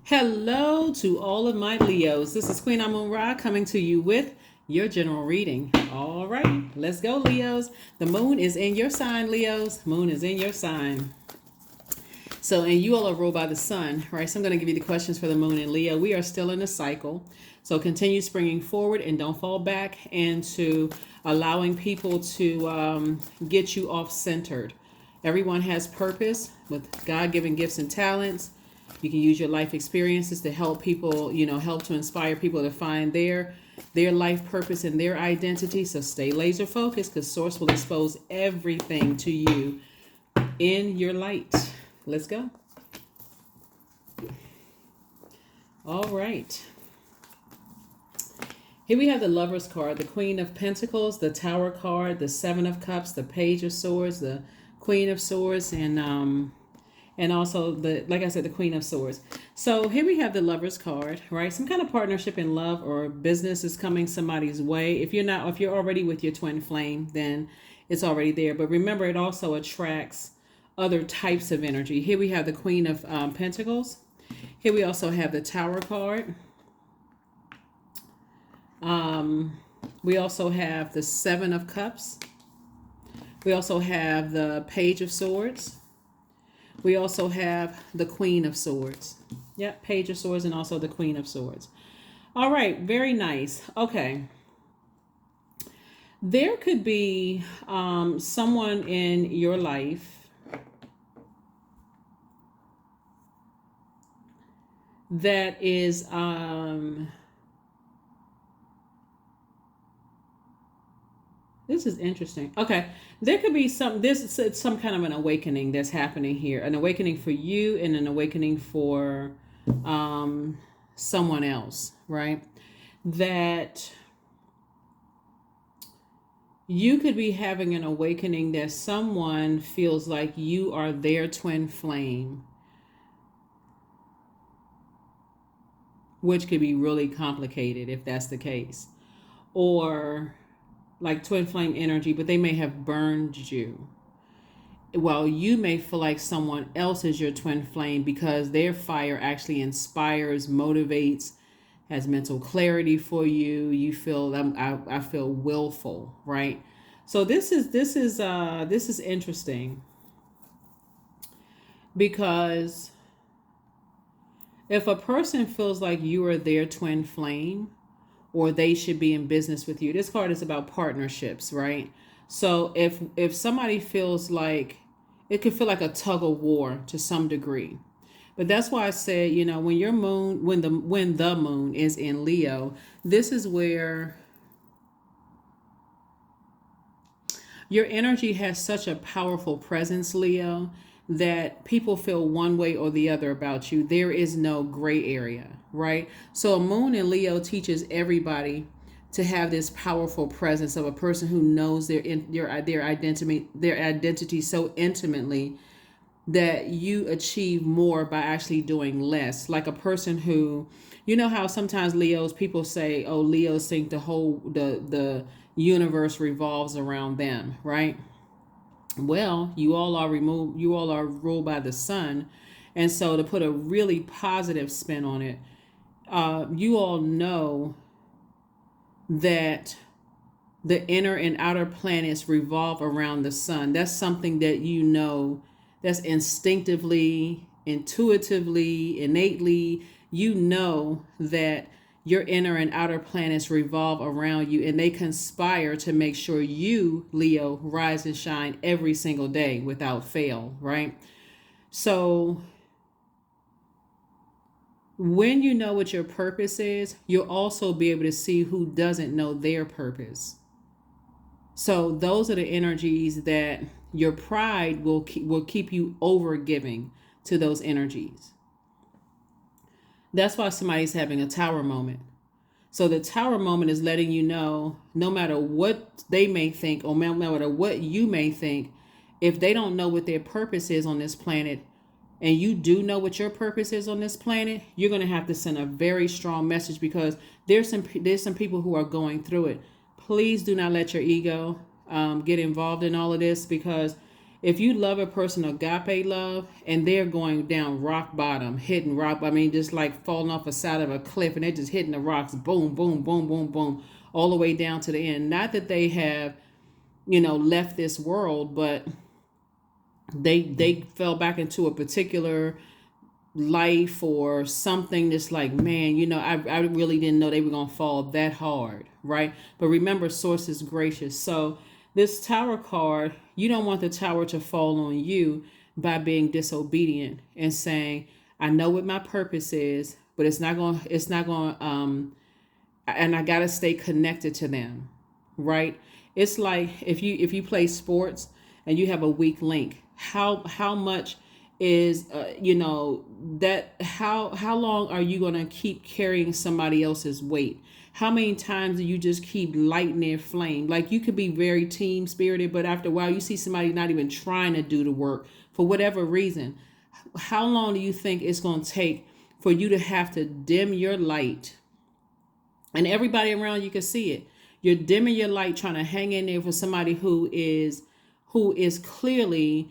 Hello to all of my Leos. This is Queen Amun Ra coming to you with your general reading. All right, let's go, Leos. The moon is in your sign, Leos. Moon is in your sign. So, and you all are ruled by the sun, right? So I'm going to give you the questions for the moon and Leo. We are still in a cycle. So continue springing forward and don't fall back into allowing people to get you off centered. Everyone has purpose with God-given gifts and talents. You can use your life experiences to help people, help to inspire people to find their life purpose and their identity. So stay laser focused because Source will expose everything to you in your light. Let's go. All right. Here we have the Lover's card, the Queen of Pentacles, the Tower card, the Seven of Cups, the Page of Swords, the Queen of Swords, and also like I said, the Queen of Swords. So here we have the Lover's card, right? Some kind of partnership in love or business is coming somebody's way. If you're already with your twin flame, then it's already there. But remember, it also attracts other types of energy. Here we have the Queen of Pentacles. Here we also have the Tower card. We also have the Seven of Cups. We also have the Page of Swords. We also have the Queen of Swords. Yep, Page of Swords and also the Queen of Swords. All right, very nice. Okay. There could be someone in your life that is this is interesting. Okay. There could be it's some kind of an awakening that's happening here. An awakening for you and an awakening for someone else, right? That you could be having an awakening that someone feels like you are their twin flame, which could be really complicated if that's the case. Or like twin flame energy, but they may have burned you. While you may feel like someone else is your twin flame because their fire actually inspires, motivates, has mental clarity for you. You feel I feel willful, right? So this is interesting because if a person feels like you are their twin flame, or they should be in business with you. This card is about partnerships, right? So if somebody feels like it could feel like a tug of war to some degree. But that's why I said, when your moon, when the moon is in Leo, this is where your energy has such a powerful presence, Leo, that people feel one way or the other about you. There is no gray area, right? So a moon in Leo teaches everybody to have this powerful presence of a person who knows their identity so intimately that you achieve more by actually doing less. Like a person who, how sometimes people say, oh, Leos think the universe revolves around them, right? Well, you all are ruled by the sun. And so to put a really positive spin on it, you all know that the inner and outer planets revolve around the sun. That's something that that's instinctively, intuitively, innately, that your inner and outer planets revolve around you and they conspire to make sure you, Leo, rise and shine every single day without fail, right? So when you know what your purpose is, you'll also be able to see who doesn't know their purpose. So those are the energies that your pride will keep you over giving to those energies. That's why somebody's having a tower moment. So the tower moment is letting you know, no matter what they may think or no matter what you may think, if they don't know what their purpose is on this planet and you do know what your purpose is on this planet, you're going to have to send a very strong message because there's some people who are going through it. Please do not let your ego get involved in all of this because if you love a person agape love and they're going down rock bottom, hitting rock, I mean, just like falling off the side of a cliff and they're just hitting the rocks, boom, boom, boom, boom, boom, all the way down to the end. Not that they have, left this world, but they fell back into a particular life or something that's like, man, I really didn't know they were going to fall that hard, right? But remember, source is gracious. So this tower card, you don't want the tower to fall on you by being disobedient and saying, I know what my purpose is, but and I got to stay connected to them, right? It's like if you play sports and you have a weak link, how much is that how long are you going to keep carrying somebody else's weight? How many times do you just keep lighting their flame? Like, you could be very team spirited, but after a while you see somebody not even trying to do the work for whatever reason. How long do you think it's going to take for you to have to dim your light and everybody around you can see it? You're dimming your light trying to hang in there for somebody who is clearly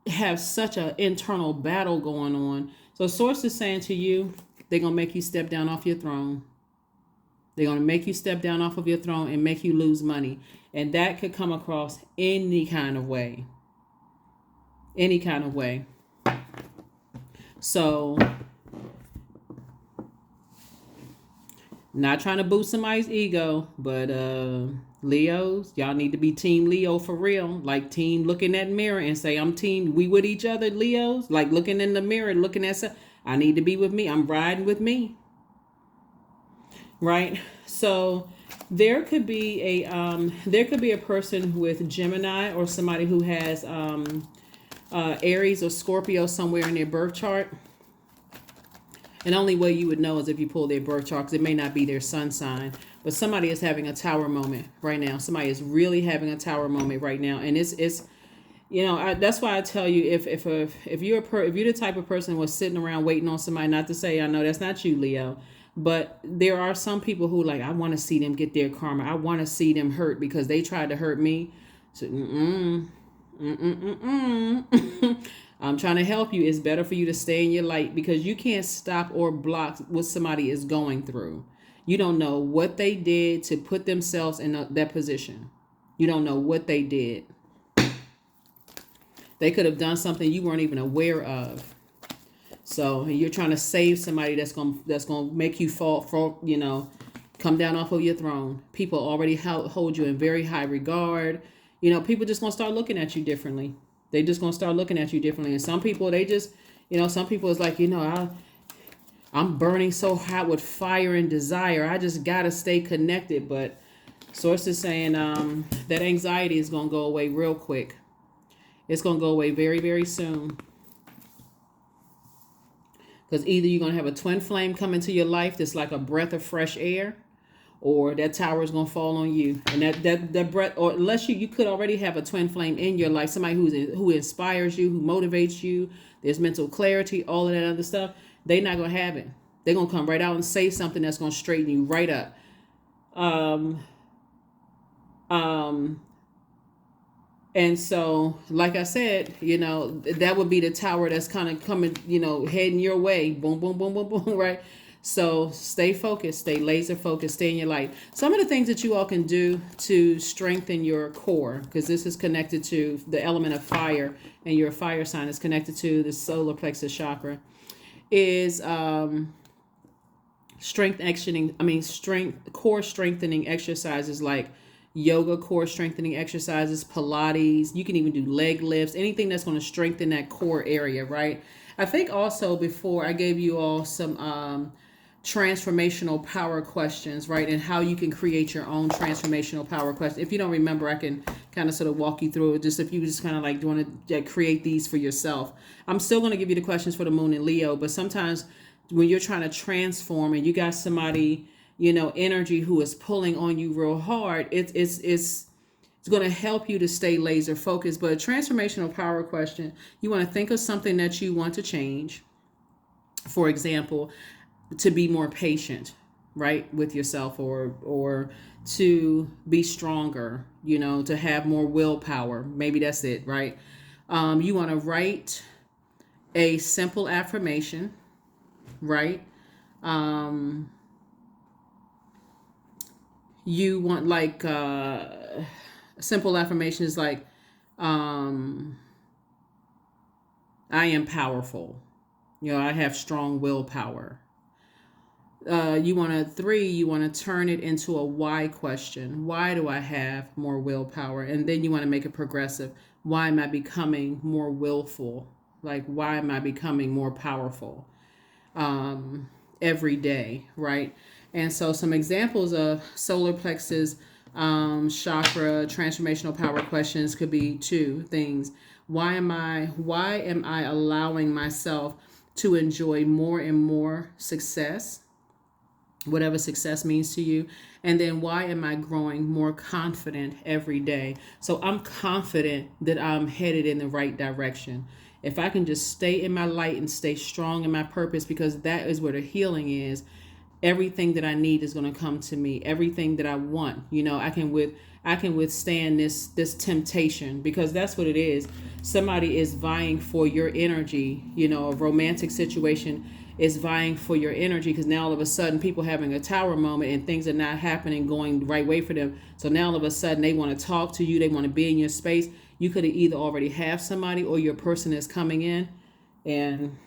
have such an internal battle going on. So source is saying to you, they're going to make you step down off your throne. They're going to make you step down off of your throne and make you lose money. And that could come across any kind of way. Any kind of way. So, not trying to boost somebody's ego, but Leos, y'all need to be team Leo for real. Like, team look in that mirror and say, I'm team, we with each other, Leos. Like, looking in the mirror, looking at stuff. I need to be with me. I'm riding with me. Right? So there could be a person with Gemini or somebody who has Aries or Scorpio somewhere in their birth chart. And the only way you would know is if you pull their birth chart, because it may not be their sun sign. But somebody is having a tower moment right now. Somebody is really having a tower moment right now, and it's that's why I tell you, if you're the type of person who was sitting around waiting on somebody, not to say I know that's not you, Leo, but there are some people who, like, I want to see them get their karma. I want to see them hurt because they tried to hurt me. So, I'm trying to help you. It's better for you to stay in your light, because you can't stop or block what somebody is going through. You don't know what they did to put themselves in that position. You don't know what they did. They could have done something you weren't even aware of. So you're trying to save somebody that's gonna make you fall, come down off of your throne. People already hold you in very high regard. People just gonna start looking at you differently. They just gonna start looking at you differently. And some people, they just, some people is like, I'm burning so hot with fire and desire. I just gotta stay connected. But source is saying that anxiety is gonna go away real quick. It's gonna go away very, very soon. Because either you're going to have a twin flame come into your life that's like a breath of fresh air, or that tower is going to fall on you. And that breath, or unless you could already have a twin flame in your life, somebody who inspires you, who motivates you, there's mental clarity, all of that other stuff, they're not going to have it. They're going to come right out and say something that's going to straighten you right up. And so, like I said, that would be the tower that's kind of coming, heading your way. Boom, boom, boom, boom, boom, right? So stay focused, stay laser focused, stay in your light. Some of the things that you all can do to strengthen your core, because this is connected to the element of fire, and your fire sign is connected to the solar plexus chakra, is core strengthening exercises like yoga, core strengthening exercises, Pilates. You can even do leg lifts, anything that's going to strengthen that core area, right? I think also before I gave you all some transformational power questions, right? And how you can create your own transformational power question. If you don't remember, I can kind of sort of walk you through it. Just if you just kind of like want to create these for yourself. I'm still going to give you the questions for the moon and Leo, but sometimes when you're trying to transform and you got somebody, energy who is pulling on you real hard, it's going to help you to stay laser focused. But a transformational power question, you want to think of something that you want to change. For example, to be more patient, right, with yourself, or to be stronger, to have more willpower. Maybe that's it, right? You want to write a simple affirmation, right? Um, you want like simple affirmations like I am powerful. I have strong willpower. You want to you want to turn it into a why question. Why do I have more willpower? And then you want to make it progressive. Why am I becoming more willful? Like, why am I becoming more powerful every day, right? And so some examples of solar plexus chakra transformational power questions could be two things. Why am I allowing myself to enjoy more and more success, whatever success means to you? And then why am I growing more confident every day? So I'm confident that I'm headed in the right direction. If I can just stay in my light and stay strong in my purpose, because that is where the healing is, everything that I need is going to come to me. Everything that I want, I can withstand this temptation, because that's what it is. Somebody is vying for your energy. A romantic situation is vying for your energy, because now all of a sudden people having a tower moment and things are not happening going the right way for them. So now all of a sudden they want to talk to you. They want to be in your space. You could either already have somebody or your person is coming in. And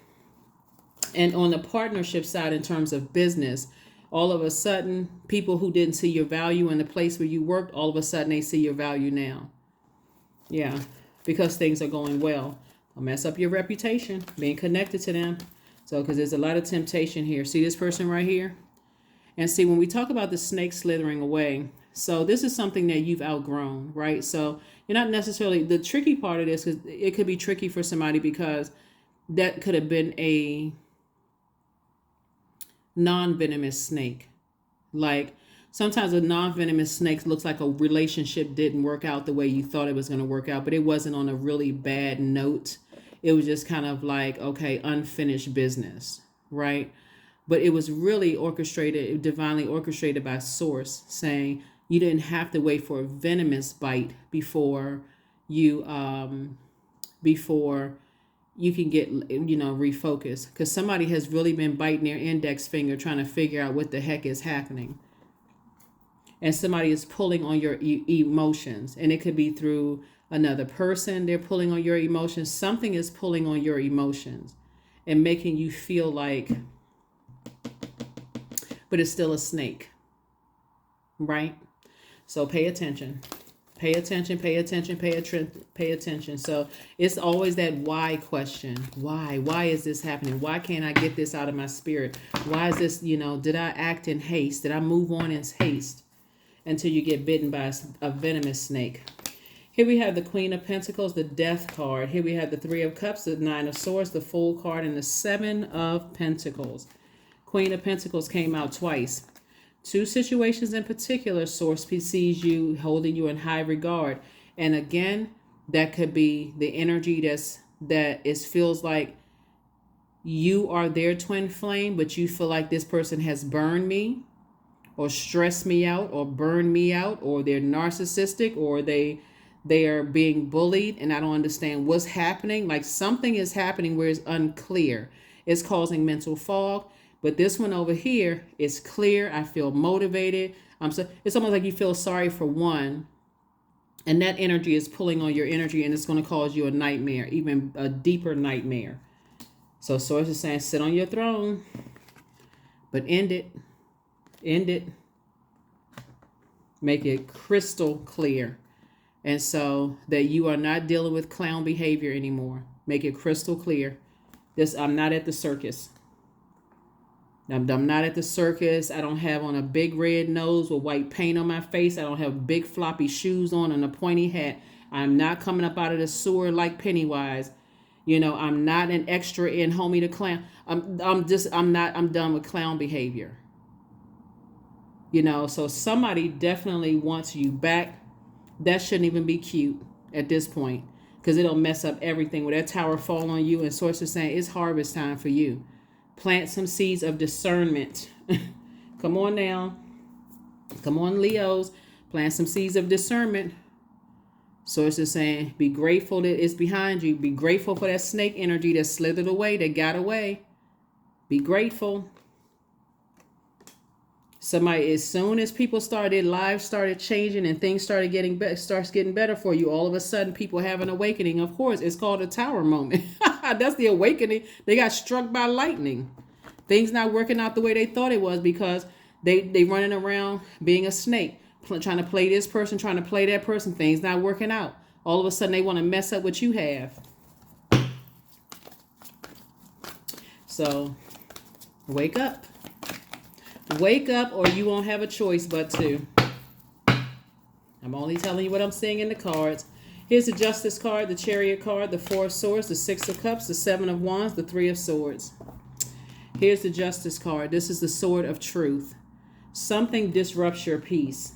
on the partnership side, in terms of business, all of a sudden, people who didn't see your value in the place where you worked, all of a sudden they see your value now. Yeah, because things are going well. I'll mess up your reputation, being connected to them. So, because there's a lot of temptation here. See this person right here? And see, when we talk about the snake slithering away, so this is something that you've outgrown, right? So you're not necessarily, the tricky part of this, because it could be tricky for somebody, because that could have been a non-venomous snake. Like, sometimes a non-venomous snake looks like a relationship didn't work out the way you thought it was going to work out, but it wasn't on a really bad note. It was just kind of like, okay, unfinished business, right? But it was really orchestrated, divinely orchestrated by source, saying you didn't have to wait for a venomous bite before you before you can get refocused, because somebody has really been biting their index finger trying to figure out what the heck is happening, and somebody is pulling on your emotions, and it could be through another person. They're pulling on your emotions. Something is pulling on your emotions and making you feel like, but it's still a snake, right? So pay attention. Pay attention, pay attention, pay attention. So it's always that why question. Why? Why is this happening? Why can't I get this out of my spirit? Why is this, did I act in haste? Did I move on in haste? Until you get bitten by a venomous snake. Here we have the Queen of Pentacles, the Death card. Here we have the Three of Cups, the Nine of Swords, the Fool card, and the Seven of Pentacles. Queen of Pentacles came out twice. Two situations in particular, source sees you, holding you in high regard. And again, that could be the energy that feels like you are their twin flame, but you feel like this person has burned me or stressed me out or burned me out, or they're narcissistic, or they are being bullied and I don't understand what's happening. Like, something is happening where it's unclear. It's causing mental fog. But this one over here is clear. I feel motivated. It's almost like you feel sorry for one, and that energy is pulling on your energy, and it's going to cause you a nightmare, even a deeper nightmare. So source is saying, sit on your throne, but end it. End it. Make it crystal clear. And so that you are not dealing with clown behavior anymore. Make it crystal clear. I'm not at the circus. I'm not at the circus. I don't have on a big red nose with white paint on my face. I don't have big floppy shoes on and a pointy hat. I'm not coming up out of the sewer like Pennywise. I'm not an extra in Homie the Clown. I'm done with clown behavior. So somebody definitely wants you back. That shouldn't even be cute at this point, because it'll mess up everything. When that tower fall on you, and source is saying it's harvest time for you. Plant some seeds of discernment. Come on now. Come on, Leos. Plant some seeds of discernment. Source is saying, be grateful that it's behind you. Be grateful for that snake energy that slithered away, that got away. Be grateful. Somebody, as soon as people started, lives started changing and things started getting better for you, all of a sudden people have an awakening. Of course, it's called a tower moment. That's the awakening. They got struck by lightning. Things not working out the way they thought it was because they running around being a snake, trying to play this person, trying to play that person. Things not working out. All of a sudden they want to mess up what you have. So wake up. Wake up, or you won't have a choice but to. I'm only telling you what I'm seeing in the cards. Here's the Justice card, the Chariot card, the Four of Swords, the Six of Cups, the Seven of Wands, the Three of Swords. Here's the Justice card. This is the Sword of Truth. Something disrupts your peace.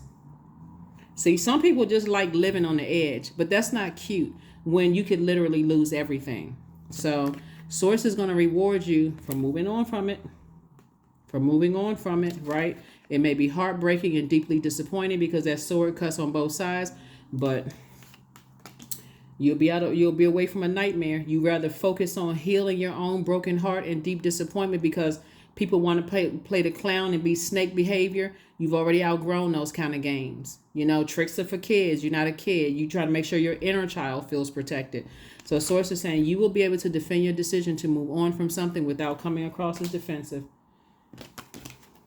See, some people just like living on the edge, but that's not cute when you could literally lose everything. So, Source is going to reward you for moving on from it. Right? It may be heartbreaking and deeply disappointing because that sword cuts on both sides, but you'll be away from a nightmare. You rather focus on healing your own broken heart and deep disappointment because people want to play the clown and be snake behavior. You've already outgrown those kind of games. You know, tricks are for kids. You're not a kid. You try to make sure your inner child feels protected. So Source is saying you will be able to defend your decision to move on from something without coming across as defensive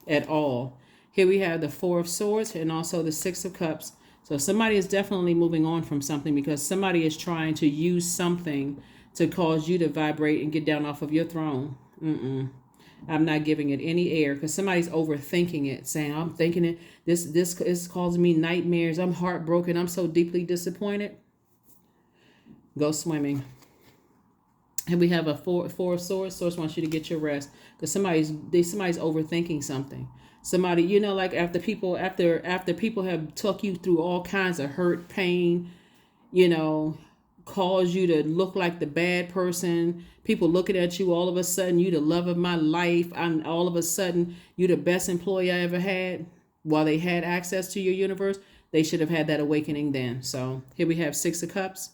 at all. Here we have the Four of Swords and also the Six of Cups. So somebody is definitely moving on from something because somebody is trying to use something to cause you to vibrate and get down off of your throne. I'm not giving it any air because somebody's overthinking it, saying, I'm thinking it. This is causing me nightmares. I'm heartbroken. I'm so deeply disappointed. Go swimming. And we have a four of swords. Source wants you to get your rest because somebody's overthinking something. Somebody, you know, like after people have took you through all kinds of hurt, pain, you know, cause you to look like the bad person. People looking at you, all of a sudden you the love of my life. I'm all of a sudden you the best employee I ever had. While they had access to your universe, they should have had that awakening then. So here we have Six of Cups.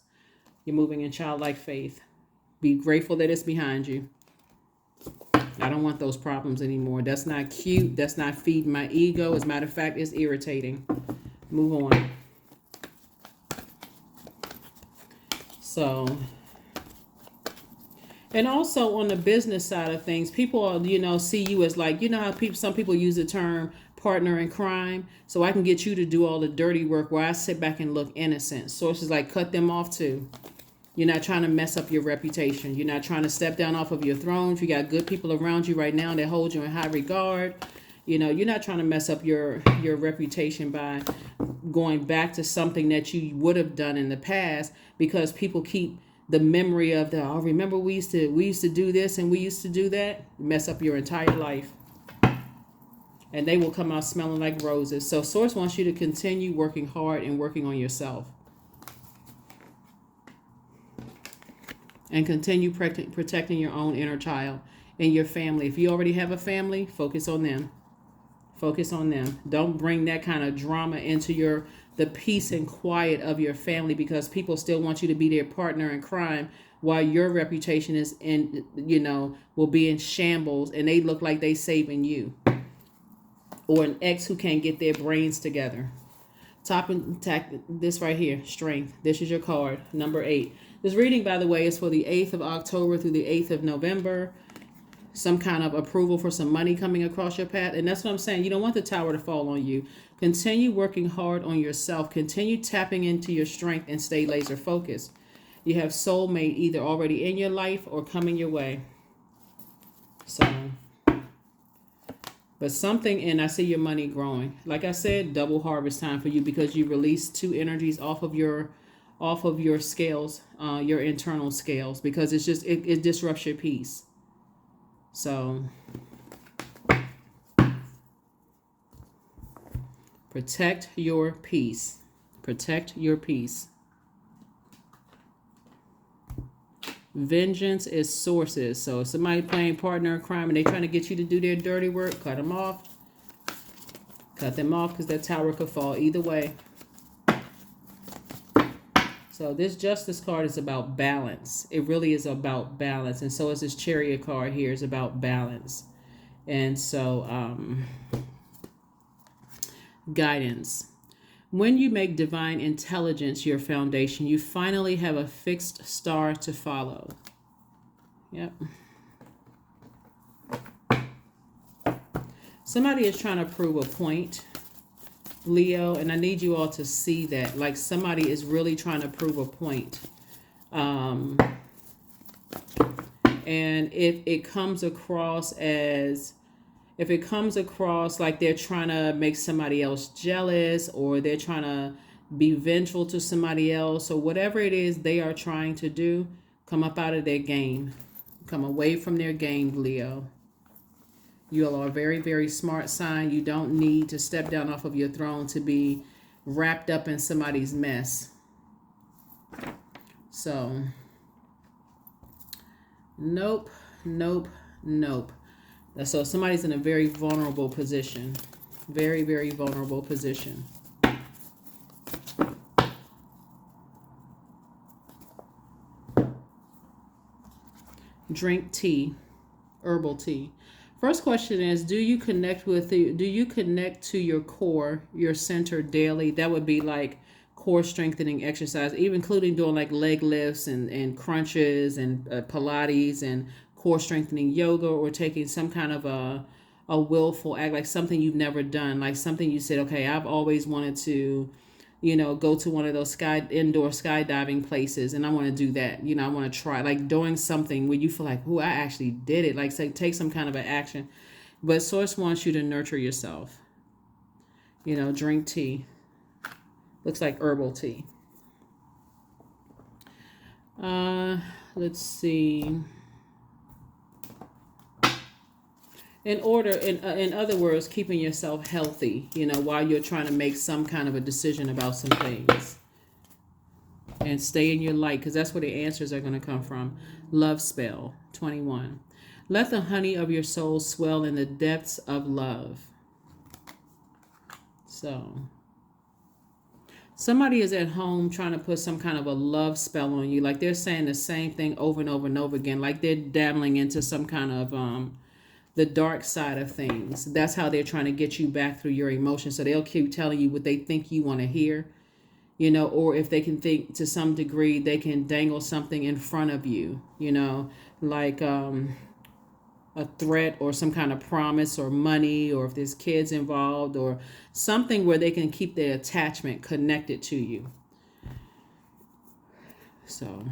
You're moving in childlike faith. Be grateful that it's behind you. I don't want those problems anymore. That's not cute. That's not feeding my ego. As a matter of fact, it's irritating. Move on. So, and also on the business side of things, people, you know, see you as like, you know how some people use the term partner in crime. So I can get you to do all the dirty work where I sit back and look innocent. Sources like cut them off too. You're not trying to mess up your reputation. You're not trying to step down off of your throne. If you got good people around you right now that hold you in high regard, you know, you're not trying to mess up your reputation by going back to something that you would have done in the past because people keep the memory of the, oh, remember we used to do this and we used to do that. Mess up your entire life. And they will come out smelling like roses. So Source wants you to continue working hard and working on yourself. And continue protecting your own inner child and your family. If you already have a family, focus on them. Focus on them. Don't bring that kind of drama into the peace and quiet of your family because people still want you to be their partner in crime while your reputation is will be in shambles and they look like they saving you. Or an ex who can't get their brains together. Top and tack this right here, strength. This is your card, number 8. This reading, by the way, is for the 8th of October through the 8th of November. Some kind of approval for some money coming across your path. And that's what I'm saying. You don't want the tower to fall on you. Continue working hard on yourself. Continue tapping into your strength and stay laser focused. You have soulmate either already in your life or coming your way. So, but something, and I see your money growing. Like I said, double harvest time for you because you release 2 energies off of your scales, your internal scales, because it's just it disrupts your peace. So protect your peace. Protect your peace. Vengeance is sources. So if somebody playing partner in crime and they trying to get you to do their dirty work, cut them off. Cut them off because that tower could fall either way. So this Justice card is about balance. It really is about balance. And so is this Chariot card here is about balance. And so guidance. When you make divine intelligence your foundation, you finally have a fixed star to follow. Yep. Somebody is trying to prove a point, Leo, and I need you all to see that. Like somebody is really trying to prove a point. And if it comes across like they're trying to make somebody else jealous, or they're trying to be vengeful to somebody else, or whatever it is they are trying to do, come up out of their game. Come away from their game, Leo. You all are a very, very smart sign. You don't need to step down off of your throne to be wrapped up in somebody's mess. So, nope, nope, nope. So somebody's in a very vulnerable position. Very, very vulnerable position. Drink tea, herbal tea. First question is, do you connect to your core, your center daily? That would be like core strengthening exercise, even including doing like leg lifts and crunches and Pilates and core strengthening yoga, or taking some kind of a willful act, like something you've never done, like something you said, okay, I've always wanted to, go to one of those indoor skydiving places, and I want to do that. I want to try, like doing something where you feel like, oh, I actually did it. Like, say, take some kind of an action. But Source wants you to nurture yourself. Drink tea. Looks like herbal tea. Let's see. In other words, keeping yourself healthy, while you're trying to make some kind of a decision about some things. And stay in your light, because that's where the answers are going to come from. Love spell, 21. Let the honey of your soul swell in the depths of love. So, somebody is at home trying to put some kind of a love spell on you. Like they're saying the same thing over and over and over again. Like they're dabbling into some kind of the dark side of things. That's how they're trying to get you back through your emotions. So they'll keep telling you what they think you want to hear, or if they can think to some degree, they can dangle something in front of you, like a threat or some kind of promise or money, or if there's kids involved or something where they can keep their attachment connected to you. So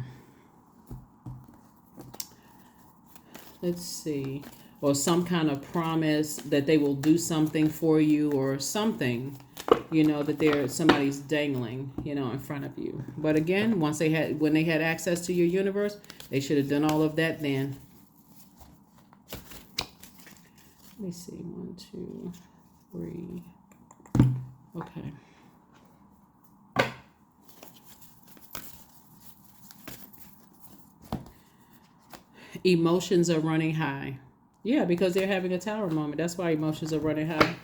let's see. Or some kind of promise that they will do something for you, or something, that somebody's dangling, in front of you. But again, when they had access to your universe, they should have done all of that then. Let me see, 1, 2, 3. Okay. Emotions are running high. Yeah, because they're having a tower moment. That's why emotions are running high.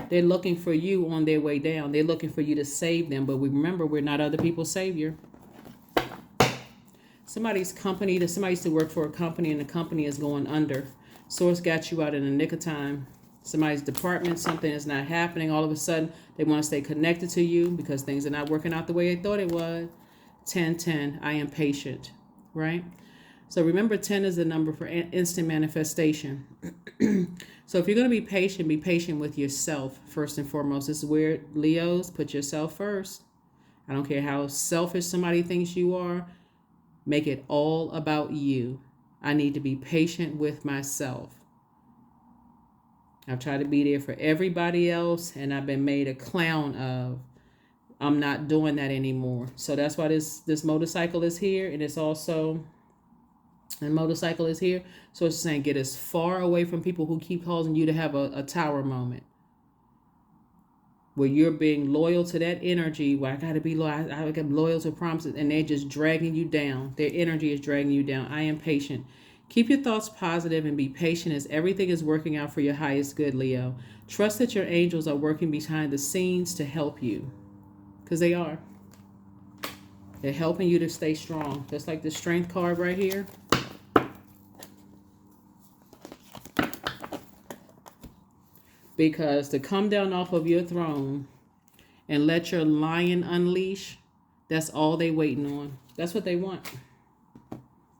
They're looking for you on their way down. They're looking for you to save them. But remember, we're not other people's savior. Somebody's company, somebody used to work for a company, and the company is going under. Source got you out in the nick of time. Somebody's department, something is not happening. All of a sudden, they want to stay connected to you because things are not working out the way they thought it was. 10-10, I am patient, right? So remember, 10 is the number for instant manifestation. So if you're going to be patient with yourself first and foremost. This is where, Leos, put yourself first. I don't care how selfish somebody thinks you are. Make it all about you. I need to be patient with myself. I've tried to be there for everybody else, and I've been made a clown of. I'm not doing that anymore. So that's why this motorcycle is here, and it's also... And motorcycle is here. So it's saying get as far away from people who keep causing you to have a tower moment. Where you're being loyal to that energy. Where I got to be loyal. I got loyal to promises. And they're just dragging you down. Their energy is dragging you down. I am patient. Keep your thoughts positive and be patient as everything is working out for your highest good, Leo. Trust that your angels are working behind the scenes to help you. Because they are. They're helping you to stay strong. Just like the strength card right here. Because to come down off of your throne and let your lion unleash, that's all they waiting on. That's what they want.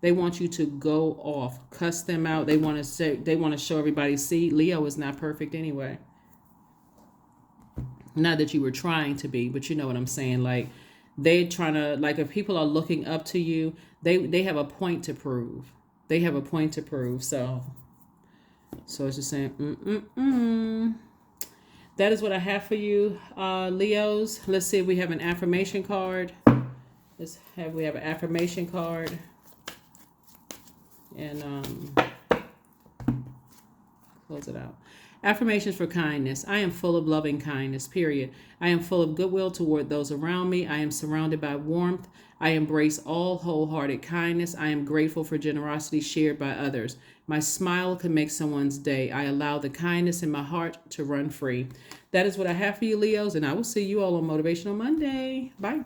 They want you to go off, cuss them out. They want to say, they want to show everybody, see, Leo is not perfect anyway. Not that you were trying to be, but you know what I'm saying. Like, they trying to, like, if people are looking up to you, they have a point to prove. They have a point to prove. So it's just saying, That is what I have for you, Leos. Let's see if we have an affirmation card. We have an affirmation card. And close it out. Affirmations for kindness. I am full of loving kindness, period. I am full of goodwill toward those around me. I am surrounded by warmth. I embrace all wholehearted kindness. I am grateful for generosity shared by others. My smile can make someone's day. I allow the kindness in my heart to run free. That is what I have for you, Leos, and I will see you all on Motivational Monday. Bye.